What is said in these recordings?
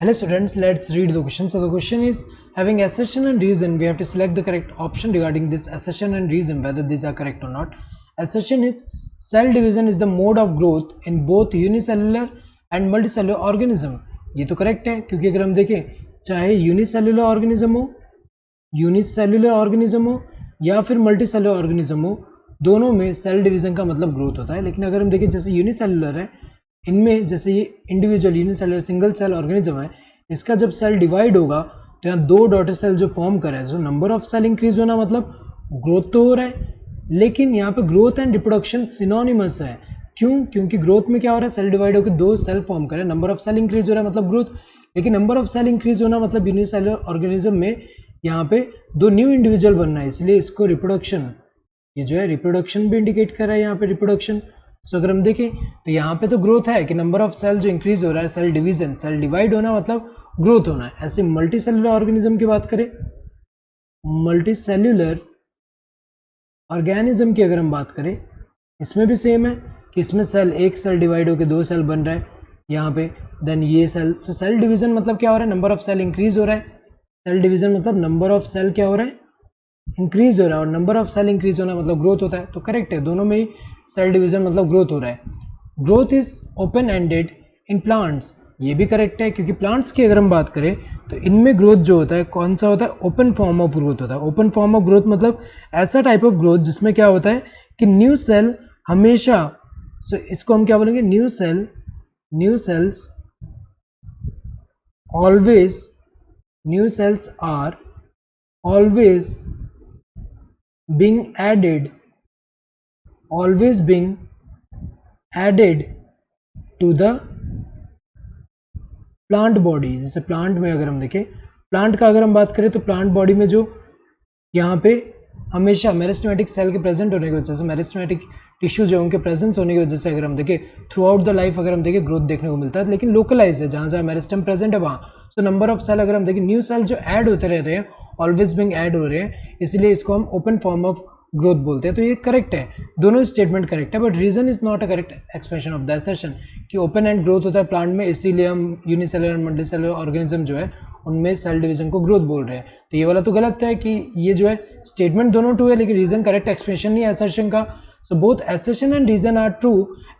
Hello students, let's read the question. So the question is, having assertion and reason, we have to select the correct option regarding this assertion and reason, whether these are correct or not. Assertion is cell division is the mode of growth in both unicellular and multicellular organism. ये तो correct है, क्योंकि अगर हम देखें चाहे unicellular organism हो या फिर मल्टीसेलुलर ऑर्गेनिज्म हो, दोनों में सेल डिवीजन का मतलब ग्रोथ होता है. लेकिन अगर हम देखें जैसे यूनिसेलुलर है, इनमें जैसे ये individual unicellular single cell organism है, इसका जब सेल डिवाइड होगा तो यहाँ दो डॉटर सेल जो फॉर्म कर रहा है, जो नंबर ऑफ सेल इंक्रीज होना मतलब ग्रोथ तो हो रहा है. लेकिन यहाँ पे ग्रोथ एंड रिप्रोडक्शन सिनोनिमस है. क्यों? क्योंकि ग्रोथ में क्या हो रहा है, सेल डिवाइड होकर दो सेल फॉर्म कर रहे हैं, नंबर ऑफ सेल इंक्रीज हो रहा है मतलब ग्रोथ. लेकिन नंबर ऑफ सेल इंक्रीज होना मतलब यूनिसेलुलर ऑर्गेनिज्म में यहाँ पे दो न्यू इंडिविजुअल बनना है, इसलिए इसको रिप्रोडक्शन, ये जो है रिप्रोडक्शन भी इंडिकेट कर रहा है यहाँ पे रिप्रोडक्शन. सो अगर हम देखें तो यहाँ पे तो ग्रोथ है कि नंबर ऑफ सेल जो इंक्रीज हो रहा है, सेल डिवीजन, सेल डिवाइड होना मतलब ग्रोथ होना है. ऐसे मल्टी सेलुलर ऑर्गेनिज्म की बात करें, मल्टी सेल्यूलर ऑर्गेनिज्म की अगर हम बात करें, इसमें भी सेम है कि इसमें सेल एक सेल डिवाइड होकर दो सेल बन रहा है यहाँ पे, देन ये सेल. सो सेल डिवीजन मतलब क्या हो रहा है, नंबर ऑफ सेल इंक्रीज हो रहा है. सेल डिवीजन मतलब नंबर ऑफ सेल क्या हो रहा है, इंक्रीज हो रहा है, और नंबर ऑफ सेल इंक्रीज होना मतलब ग्रोथ होता है. तो करेक्ट है, दोनों में ही सेल डिवीजन मतलब ग्रोथ हो रहा है. Growth is open ended in plants, ये भी करेक्ट है, क्योंकि प्लांट्स की अगर हम बात करें तो इनमें ग्रोथ जो होता है कौन सा होता है, ओपन फॉर्म ऑफ ग्रोथ होता है. ओपन फॉर्म ऑफ ग्रोथ मतलब ऐसा टाइप ऑफ ग्रोथ जिसमें क्या होता है कि न्यू सेल हमेशा, सो इसको हम क्या बोलेंगे, new cells always, new cells are always being added to the plant body. जैसे प्लांट में अगर हम देखें, प्लांट का अगर हम बात करें तो प्लांट बॉडी में जो यहाँ पे हमेशा मेरिस्टेमेटिक सेल के प्रेजेंट होने की वजह से, मेरिस्टेमेटिक टिश्यू जो उनके प्रेजेंस होने की वजह से अगर हम देखें थ्रू आउट द लाइफ अगर हम देखें ग्रोथ देखने को मिलता है. लेकिन लोकलाइज है, जहाँ जहाँ मेरिस्टम प्रेजेंट है वहाँ. सो नंबर ऑफ सेल अगर हम देखें, न्यू सेल जो ऐड होते रह रहे हैं, ऑलवेज बिंग ऐड हो रहे हैं, इसलिए इसको हम ओपन फॉर्म ऑफ ग्रोथ बोलते हैं. तो ये करेक्ट है, दोनों स्टेटमेंट करेक्ट है, but reason is not a correct expression of the assertion कि ओपन एंड ग्रोथ होता है प्लांट में, इसीलिए हम यूनिसेलुलर मल्टीसेलुलर ऑर्गेनिज्म जो है उनमें सेल डिवीजन को ग्रोथ बोल रहे हैं. तो ये वाला तो गलत है कि ये जो है स्टेटमेंट दोनों ट्रू है, लेकिन रीजन करेक्ट एक्सप्रेशन नहीं है असर्शन का. So both assertion and reason are true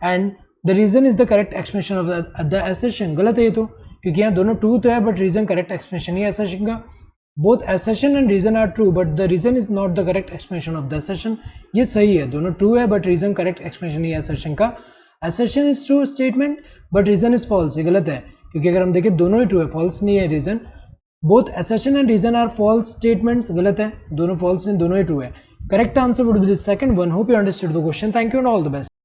and the reason is the correct expression of the assertion. गलत है ये तो, क्योंकि यहाँ दोनों ट्रू तो है बट रीजन करेक्ट एक्सप्रेशन नहीं है असर्शन का. Both assertion and reason are true but the reason is not the correct expression of the assertion. ये सही है, दोनों true है but reason correct expression नहीं है assertion का. assertion is true statement but reason is false, ये गलत है, क्योंकि अगर हम देखें दोनों ही true है, false नहीं है reason. both assertion and reason are false statements, गलत है, दोनों false नहीं, दोनों ही true है. correct answer would be the second one. hope you understood the question. thank you and all the best.